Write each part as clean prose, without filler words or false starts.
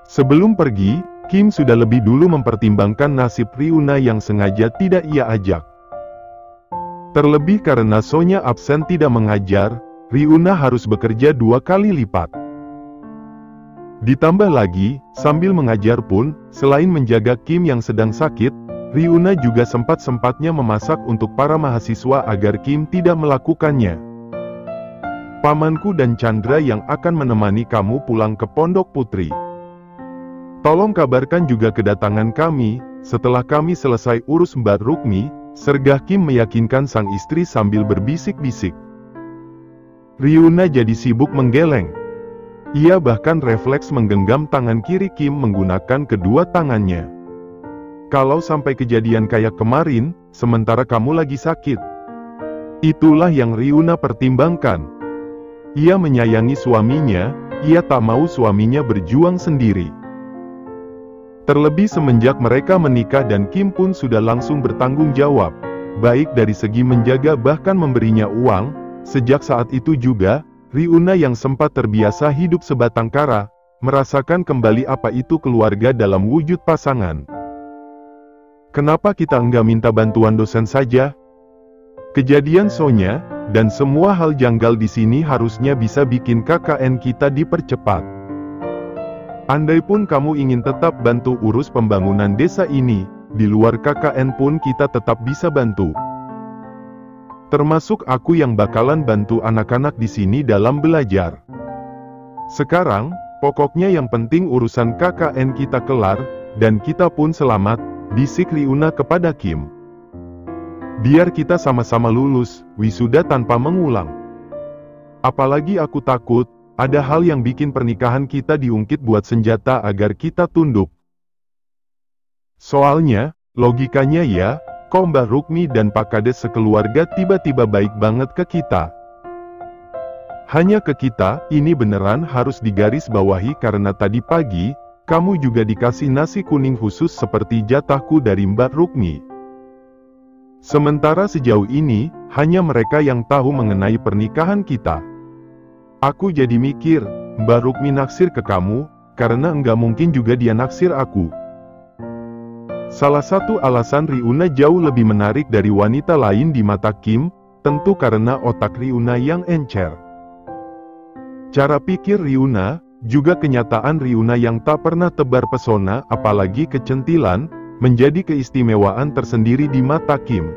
Sebelum pergi, Kim sudah lebih dulu mempertimbangkan nasib Ryuna yang sengaja tidak ia ajak. Terlebih karena Sonya absen tidak mengajar, Ryuna harus bekerja 2 kali lipat. Ditambah lagi, sambil mengajar pun, selain menjaga Kim yang sedang sakit, Ryuna juga sempat-sempatnya memasak untuk para mahasiswa agar Kim tidak melakukannya. Pamanku dan Chandra yang akan menemani kamu pulang ke Pondok Putri. Tolong kabarkan juga kedatangan kami, setelah kami selesai urus Mbak Rukmi, sergah Kim meyakinkan sang istri sambil berbisik-bisik. Ryuna jadi sibuk menggeleng. Ia bahkan refleks menggenggam tangan kiri Kim menggunakan kedua tangannya. Kalau sampai kejadian kayak kemarin, sementara kamu lagi sakit. Itulah yang Ryuna pertimbangkan. Ia menyayangi suaminya, ia tak mau suaminya berjuang sendiri. Terlebih semenjak mereka menikah dan Kim pun sudah langsung bertanggung jawab, baik dari segi menjaga bahkan memberinya uang. Sejak saat itu juga, Ryuna yang sempat terbiasa hidup sebatang kara, merasakan kembali apa itu keluarga dalam wujud pasangan. Kenapa kita enggak minta bantuan dosen saja? Kejadian Sonya, dan semua hal janggal di sini harusnya bisa bikin KKN kita dipercepat. Andaipun kamu ingin tetap bantu urus pembangunan desa ini, di luar KKN pun kita tetap bisa bantu. Termasuk aku yang bakalan bantu anak-anak di sini dalam belajar. Sekarang, pokoknya yang penting urusan KKN kita kelar, dan kita pun selamat, bisik Ryuna kepada Kim. Biar kita sama-sama lulus, wisuda tanpa mengulang. Apalagi aku takut, ada hal yang bikin pernikahan kita diungkit buat senjata agar kita tunduk. Soalnya, logikanya ya, kok Mbak Rukmi dan Pak Kades sekeluarga tiba-tiba baik banget ke kita. Hanya ke kita, ini beneran harus digarisbawahi karena tadi pagi, kamu juga dikasih nasi kuning khusus seperti jatahku dari Mbak Rukmi. Sementara sejauh ini, hanya mereka yang tahu mengenai pernikahan kita. Aku jadi mikir, Mbak Rukmi naksir ke kamu, karena enggak mungkin juga dia naksir aku. Salah satu alasan Ryuna jauh lebih menarik dari wanita lain di mata Kim, tentu karena otak Ryuna yang encer. Cara pikir Ryuna, juga kenyataan Ryuna yang tak pernah tebar pesona apalagi kecentilan, menjadi keistimewaan tersendiri di mata Kim.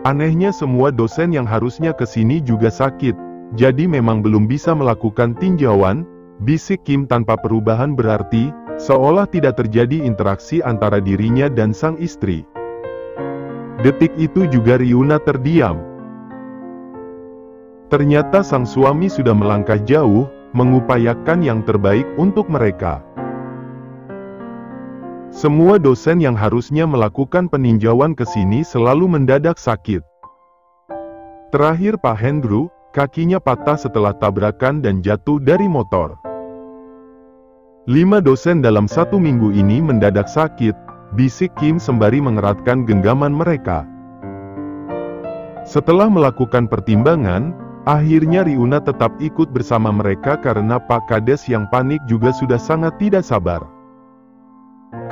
Anehnya semua dosen yang harusnya kesini juga sakit, jadi memang belum bisa melakukan tinjauan, bisik Kim tanpa perubahan berarti, seolah tidak terjadi interaksi antara dirinya dan sang istri. Detik itu juga Ryuna terdiam. Ternyata sang suami sudah melangkah jauh, mengupayakan yang terbaik untuk mereka. Semua dosen yang harusnya melakukan peninjauan ke sini selalu mendadak sakit. Terakhir Pak Hendru, kakinya patah setelah tabrakan dan jatuh dari motor. 5 dosen dalam 1 minggu ini mendadak sakit, bisik Kim sembari mengeratkan genggaman mereka. Setelah melakukan pertimbangan, akhirnya Ryuna tetap ikut bersama mereka karena Pak Kades yang panik juga sudah sangat tidak sabar.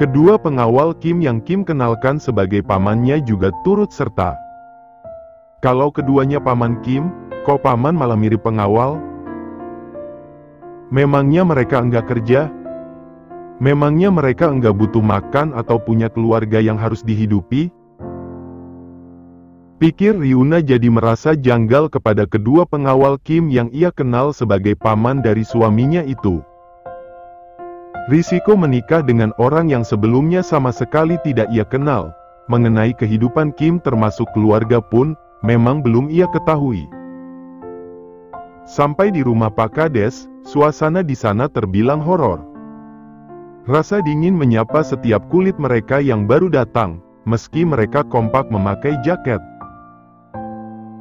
Kedua pengawal Kim yang Kim kenalkan sebagai pamannya juga turut serta. Kalau keduanya paman Kim, kok paman malah mirip pengawal? Memangnya mereka enggak kerja? Memangnya mereka enggak butuh makan atau punya keluarga yang harus dihidupi? Pikir Ryuna jadi merasa janggal kepada kedua pengawal Kim yang ia kenal sebagai paman dari suaminya itu. Risiko menikah dengan orang yang sebelumnya sama sekali tidak ia kenal, mengenai kehidupan Kim termasuk keluarga pun, memang belum ia ketahui. Sampai di rumah Pak Kades, suasana di sana terbilang horor. Rasa dingin menyapa setiap kulit mereka yang baru datang, meski mereka kompak memakai jaket.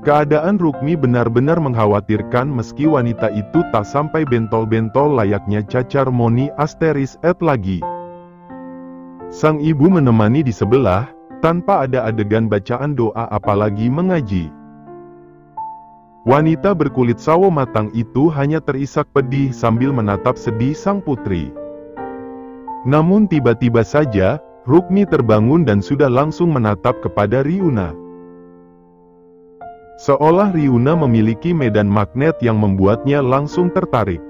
Keadaan Rukmi benar-benar mengkhawatirkan meski wanita itu tak sampai bentol-bentol layaknya cacar moni asteris et lagi. Sang ibu menemani di sebelah, tanpa ada adegan bacaan doa apalagi mengaji. Wanita berkulit sawo matang itu hanya terisak pedih sambil menatap sedih sang putri. Namun tiba-tiba saja, Rukmi terbangun dan sudah langsung menatap kepada Ryuna. Seolah Ryuna memiliki medan magnet yang membuatnya langsung tertarik.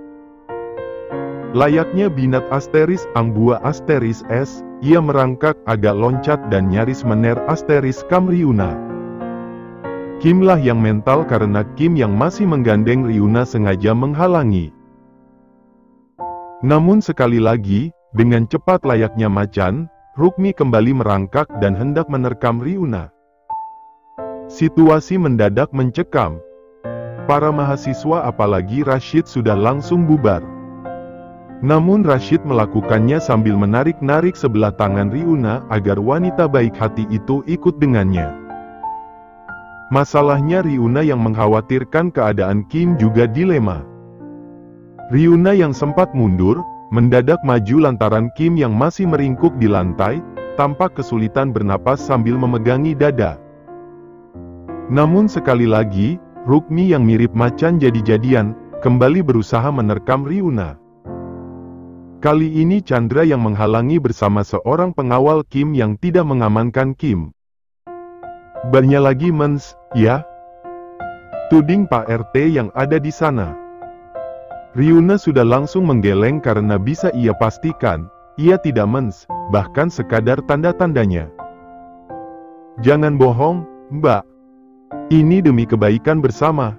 Layaknya binat asteris Angbua asteris S, ia merangkak agak loncat dan nyaris mener asteris Kam Ryuna. Kim lah yang mental karena Kim yang masih menggandeng Ryuna sengaja menghalangi. Namun sekali lagi, dengan cepat layaknya macan, Rukmi kembali merangkak dan hendak menerkam Ryuna. Situasi mendadak mencekam. Para mahasiswa apalagi Rashid sudah langsung bubar. Namun Rashid melakukannya sambil menarik-narik sebelah tangan Ryuna agar wanita baik hati itu ikut dengannya. Masalahnya Ryuna yang mengkhawatirkan keadaan Kim juga dilema. Ryuna yang sempat mundur, mendadak maju lantaran Kim yang masih meringkuk di lantai, tampak kesulitan bernapas sambil memegangi dada. Namun sekali lagi, Rukmi yang mirip macan jadi-jadian, kembali berusaha menerkam Ryuna. Kali ini Chandra yang menghalangi bersama seorang pengawal Kim yang tidak mengamankan Kim. Banyak lagi mens, ya? Tuding Pak RT yang ada di sana. Ryuna sudah langsung menggeleng karena bisa ia pastikan, ia tidak mens, bahkan sekadar tanda-tandanya. Jangan bohong, Mbak. Ini demi kebaikan bersama.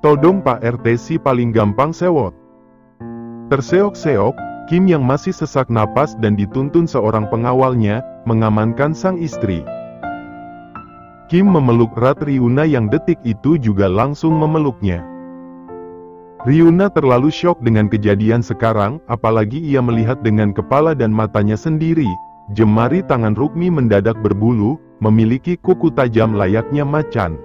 Todong Pak RT si paling gampang sewot. Terseok-seok, Kim yang masih sesak napas dan dituntun seorang pengawalnya, mengamankan sang istri. Kim memeluk erat Ryuna yang detik itu juga langsung memeluknya. Ryuna terlalu syok dengan kejadian sekarang, apalagi ia melihat dengan kepala dan matanya sendiri, jemari tangan Rukmi mendadak berbulu, memiliki kuku tajam layaknya macan.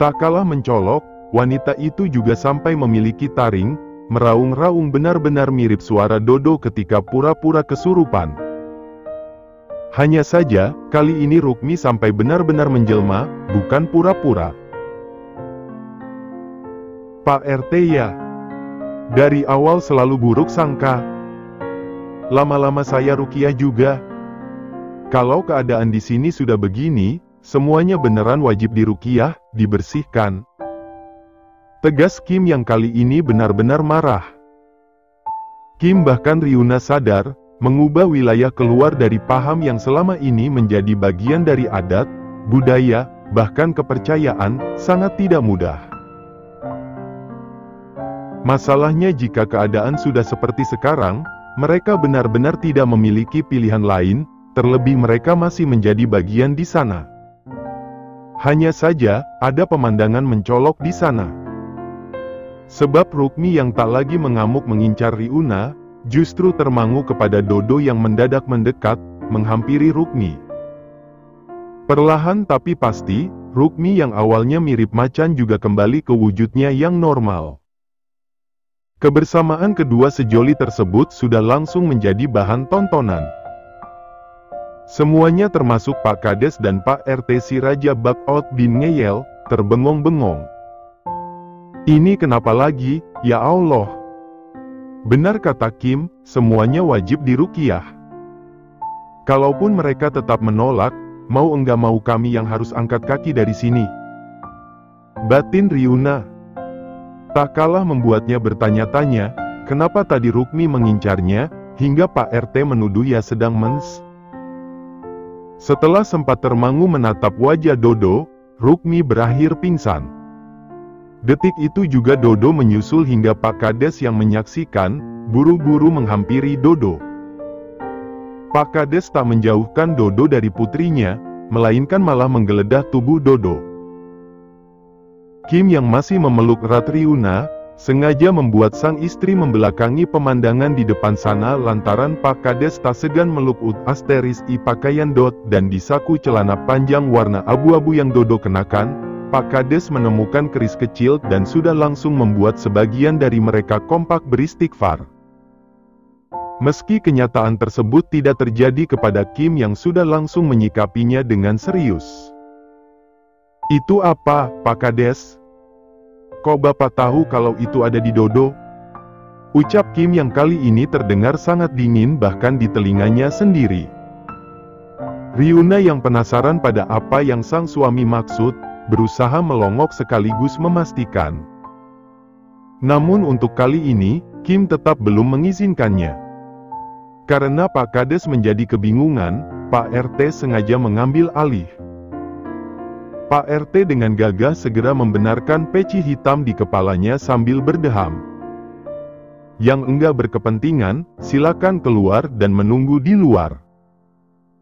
Tak kalah mencolok, wanita itu juga sampai memiliki taring, meraung-raung benar-benar mirip suara Dodo ketika pura-pura kesurupan. Hanya saja, kali ini Rukmi sampai benar-benar menjelma, bukan pura-pura. Pak RT ya. Dari awal selalu buruk sangka. Lama-lama saya ruqyah juga. Kalau keadaan di sini sudah begini, semuanya beneran wajib diruqyah, dibersihkan. Tegas Kim yang kali ini benar-benar marah. Kim bahkan Ryuna sadar, mengubah wilayah keluar dari paham yang selama ini menjadi bagian dari adat, budaya, bahkan kepercayaan, sangat tidak mudah. Masalahnya jika keadaan sudah seperti sekarang, mereka benar-benar tidak memiliki pilihan lain, terlebih mereka masih menjadi bagian di sana. Hanya saja, ada pemandangan mencolok di sana. Sebab Rukmi yang tak lagi mengamuk mengincar Ryuna, justru termangu kepada Dodo yang mendadak mendekat, menghampiri Rukmi. Perlahan tapi pasti, Rukmi yang awalnya mirip macan juga kembali ke wujudnya yang normal. Kebersamaan kedua sejoli tersebut sudah langsung menjadi bahan tontonan. Semuanya termasuk Pak Kades dan Pak RT si Raja Bakot bin Ngeyel, terbengong-bengong. Ini kenapa lagi, ya Allah? Benar kata Kim, semuanya wajib diruqyah. Kalaupun mereka tetap menolak, mau enggak mau kami yang harus angkat kaki dari sini. Batin Ryuna. Tak kalah membuatnya bertanya-tanya, kenapa tadi Rukmi mengincarnya, hingga Pak RT menuduh ia sedang mens. Setelah sempat termangu menatap wajah Dodo, Rukmi berakhir pingsan. Detik itu juga Dodo menyusul hingga Pak Kades yang menyaksikan, buru-buru menghampiri Dodo. Pak Kades tak menjauhkan Dodo dari putrinya, melainkan malah menggeledah tubuh Dodo. Kim yang masih memeluk erat Ryuna, sengaja membuat sang istri membelakangi pemandangan di depan sana lantaran Pak Kades tak segan meluk asteris i pakaian dot dan di saku celana panjang warna abu-abu yang Dodo kenakan. Pak Kades menemukan keris kecil dan sudah langsung membuat sebagian dari mereka kompak beristighfar. Meski kenyataan tersebut tidak terjadi kepada Kim yang sudah langsung menyikapinya dengan serius. Itu apa, Pak Kades? Kok Bapak tahu kalau itu ada di Dodo? Ucap Kim yang kali ini terdengar sangat dingin bahkan di telinganya sendiri. Ryuna yang penasaran pada apa yang sang suami maksud, berusaha melongok sekaligus memastikan. Namun untuk kali ini, Kim tetap belum mengizinkannya. Karena Pak Kades menjadi kebingungan, Pak RT sengaja mengambil alih. Pak RT dengan gagah segera membenarkan peci hitam di kepalanya sambil berdeham. Yang enggak berkepentingan, silakan keluar dan menunggu di luar.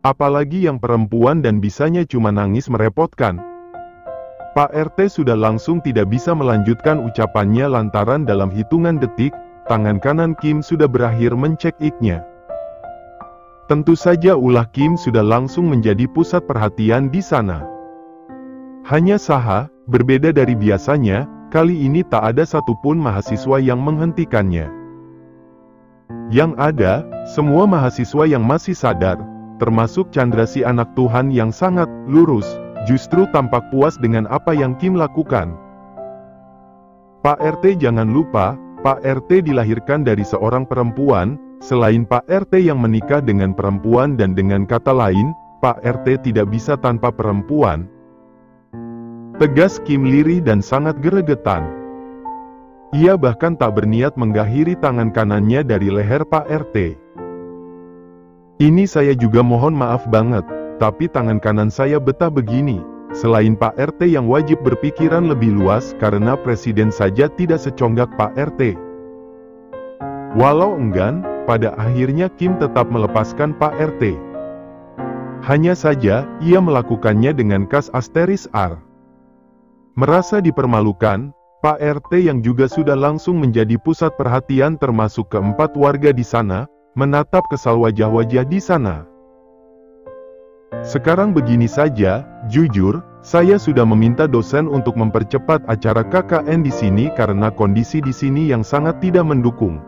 Apalagi yang perempuan dan bisanya cuma nangis merepotkan. Pak RT sudah langsung tidak bisa melanjutkan ucapannya lantaran dalam hitungan detik, tangan kanan Kim sudah berakhir mencek ik-nya. Tentu saja ulah Kim sudah langsung menjadi pusat perhatian di sana. Hanya saja, berbeda dari biasanya, kali ini tak ada satupun mahasiswa yang menghentikannya. Yang ada, semua mahasiswa yang masih sadar, termasuk Chandra si anak Tuhan yang sangat lurus, justru tampak puas dengan apa yang Kim lakukan. Pak RT jangan lupa, Pak RT dilahirkan dari seorang perempuan, selain Pak RT yang menikah dengan perempuan dan dengan kata lain, Pak RT tidak bisa tanpa perempuan. Tegas Kim lirih dan sangat gregetan. Ia bahkan tak berniat menggahiri tangan kanannya dari leher Pak RT. Ini saya juga mohon maaf banget, tapi tangan kanan saya betah begini. Selain Pak RT yang wajib berpikiran lebih luas karena presiden saja tidak seconggak Pak RT. Walau enggan, pada akhirnya Kim tetap melepaskan Pak RT. Hanya saja, ia melakukannya dengan kas asteris R. Merasa dipermalukan, Pak RT yang juga sudah langsung menjadi pusat perhatian termasuk keempat warga di sana, menatap kesal wajah-wajah di sana. Sekarang begini saja, jujur, saya sudah meminta dosen untuk mempercepat acara KKN di sini karena kondisi di sini yang sangat tidak mendukung.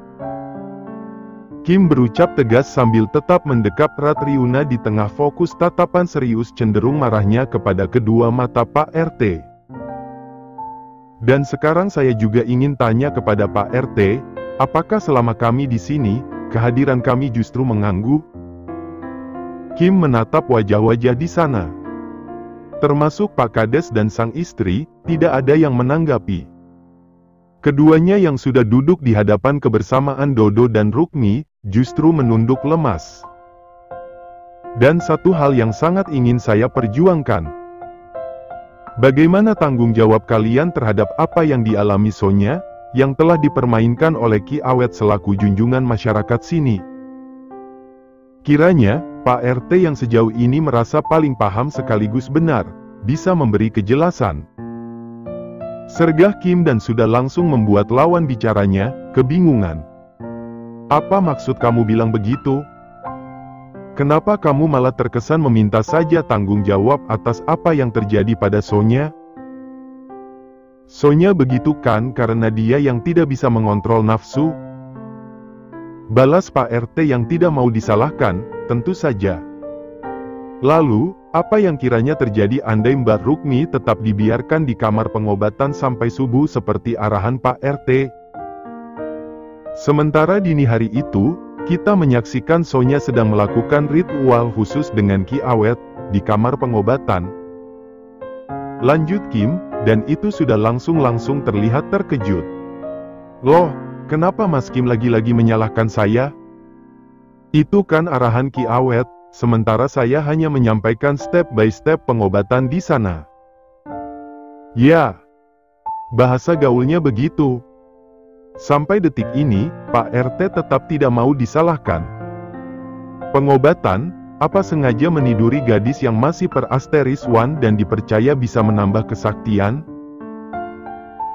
Kim berucap tegas sambil tetap mendekap erat Ryuna di tengah fokus tatapan serius cenderung marahnya kepada kedua mata Pak RT. Dan sekarang saya juga ingin tanya kepada Pak RT, apakah selama kami di sini, kehadiran kami justru mengganggu? Kim menatap wajah-wajah di sana. Termasuk Pak Kades dan sang istri, tidak ada yang menanggapi. Keduanya yang sudah duduk di hadapan kebersamaan Dodo dan Rukmi, justru menunduk lemas. Dan satu hal yang sangat ingin saya perjuangkan. Bagaimana tanggung jawab kalian terhadap apa yang dialami Sonya, yang telah dipermainkan oleh Ki Awet selaku junjungan masyarakat sini? Kiranya, Pak RT yang sejauh ini merasa paling paham sekaligus benar, bisa memberi kejelasan. Sergah Kim dan sudah langsung membuat lawan bicaranya, kebingungan. Apa maksud kamu bilang begitu? Kenapa kamu malah terkesan meminta saja tanggung jawab atas apa yang terjadi pada Sonya? Sonya begitu kan karena dia yang tidak bisa mengontrol nafsu? Balas Pak RT yang tidak mau disalahkan, tentu saja. Lalu, apa yang kiranya terjadi andai Mbak Rukmi tetap dibiarkan di kamar pengobatan sampai subuh seperti arahan Pak RT? Sementara dini hari itu, kita menyaksikan Sonya sedang melakukan ritual khusus dengan Ki Awet, di kamar pengobatan. Lanjut Kim, dan itu sudah langsung terlihat terkejut. Loh, kenapa Mas Kim lagi-lagi menyalahkan saya? Itu kan arahan Ki Awet, sementara saya hanya menyampaikan step by step pengobatan di sana. Ya, bahasa gaulnya begitu. Sampai detik ini, Pak RT tetap tidak mau disalahkan. Pengobatan, apa sengaja meniduri gadis yang masih per-asteris 1 dan dipercaya bisa menambah kesaktian?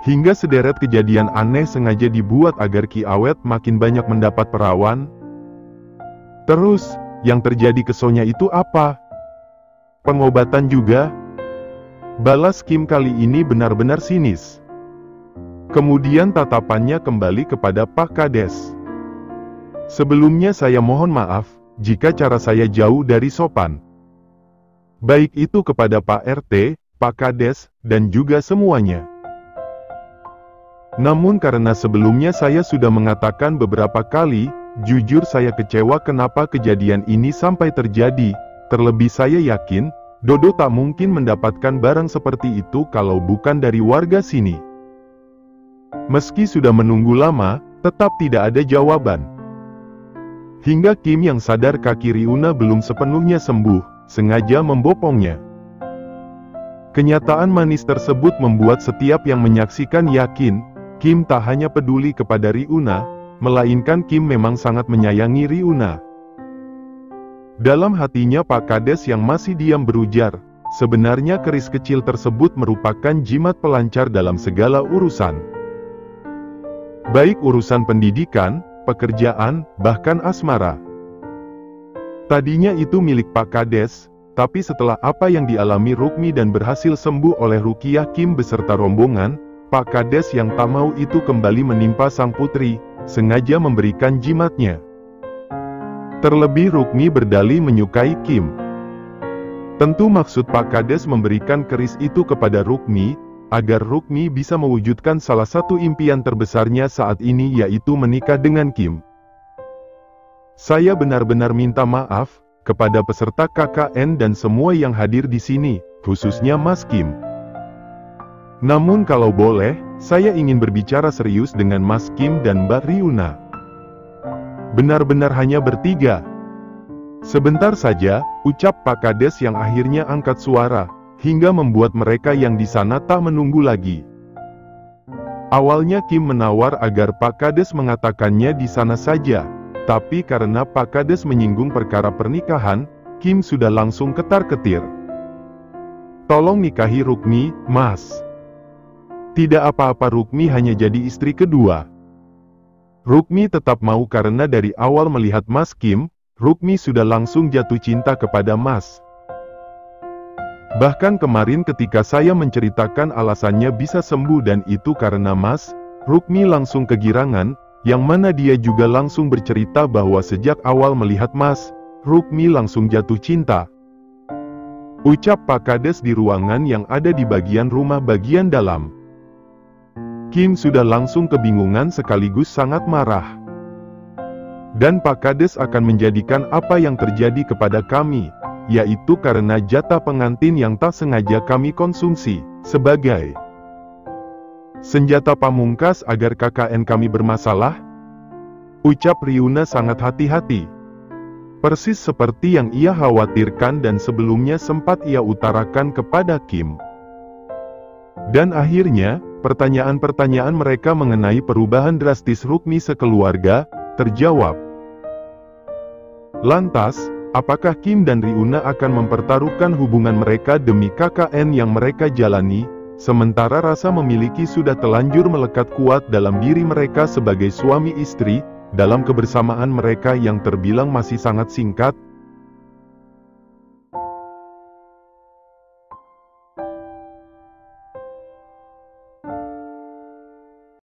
Hingga sederet kejadian aneh sengaja dibuat agar Ki Awet makin banyak mendapat perawan? Terus, yang terjadi ke Sonya itu apa? Pengobatan juga? Balas Kim kali ini benar-benar sinis. Kemudian tatapannya kembali kepada Pak Kades. Sebelumnya saya mohon maaf, jika cara saya jauh dari sopan. Baik itu kepada Pak RT, Pak Kades, dan juga semuanya. Namun karena sebelumnya saya sudah mengatakan beberapa kali, jujur saya kecewa kenapa kejadian ini sampai terjadi. Terlebih saya yakin, Dodo tak mungkin mendapatkan barang seperti itu kalau bukan dari warga sini. Meski sudah menunggu lama, tetap tidak ada jawaban. Hingga Kim yang sadar kaki Ryuna belum sepenuhnya sembuh, sengaja membopongnya. Kenyataan manis tersebut membuat setiap yang menyaksikan yakin, Kim tak hanya peduli kepada Ryuna, melainkan Kim memang sangat menyayangi Ryuna. Dalam hatinya Pak Kades yang masih diam berujar, sebenarnya keris kecil tersebut merupakan jimat pelancar dalam segala urusan. Baik urusan pendidikan, pekerjaan, bahkan asmara. Tadinya itu milik Pak Kades, tapi setelah apa yang dialami Rukmi dan berhasil sembuh oleh Rukiah Kim beserta rombongan, Pak Kades yang tak mau itu kembali menimpa sang putri, sengaja memberikan jimatnya. Terlebih Rukmi berdalih menyukai Kim. Tentu maksud Pak Kades memberikan keris itu kepada Rukmi, agar Rukmi bisa mewujudkan salah satu impian terbesarnya saat ini yaitu menikah dengan Kim. Saya benar-benar minta maaf kepada peserta KKN dan semua yang hadir di sini, khususnya Mas Kim. Namun kalau boleh, saya ingin berbicara serius dengan Mas Kim dan Mbak Ryuna. Benar-benar hanya bertiga. Sebentar saja, ucap Pak Kades yang akhirnya angkat suara, hingga membuat mereka yang di sana tak menunggu lagi. Awalnya Kim menawar agar Pak Kades mengatakannya di sana saja, tapi karena Pak Kades menyinggung perkara pernikahan, Kim sudah langsung ketar-ketir. Tolong nikahi Rukmi, Mas. Tidak apa-apa, Rukmi hanya jadi istri kedua. Rukmi tetap mau karena dari awal melihat Mas Kim, Rukmi sudah langsung jatuh cinta kepada Mas. Bahkan kemarin ketika saya menceritakan alasannya bisa sembuh dan itu karena Mas, Rukmi langsung kegirangan, yang mana dia juga langsung bercerita bahwa sejak awal melihat Mas, Rukmi langsung jatuh cinta. Ucap Pak Kades di ruangan yang ada di bagian rumah bagian dalam. Kim sudah langsung kebingungan sekaligus sangat marah. Dan Pak Kades akan menjadikan apa yang terjadi kepada kami, yaitu karena jatah pengantin yang tak sengaja kami konsumsi, sebagai senjata pamungkas agar KKN kami bermasalah. Ucap Ryuna sangat hati-hati. Persis seperti yang ia khawatirkan dan sebelumnya sempat ia utarakan kepada Kim. Dan akhirnya, pertanyaan-pertanyaan mereka mengenai perubahan drastis Rukmi sekeluarga, terjawab. Lantas, apakah Kim dan Ryuna akan mempertaruhkan hubungan mereka demi KKN yang mereka jalani, sementara rasa memiliki sudah telanjur melekat kuat dalam diri mereka sebagai suami istri, dalam kebersamaan mereka yang terbilang masih sangat singkat?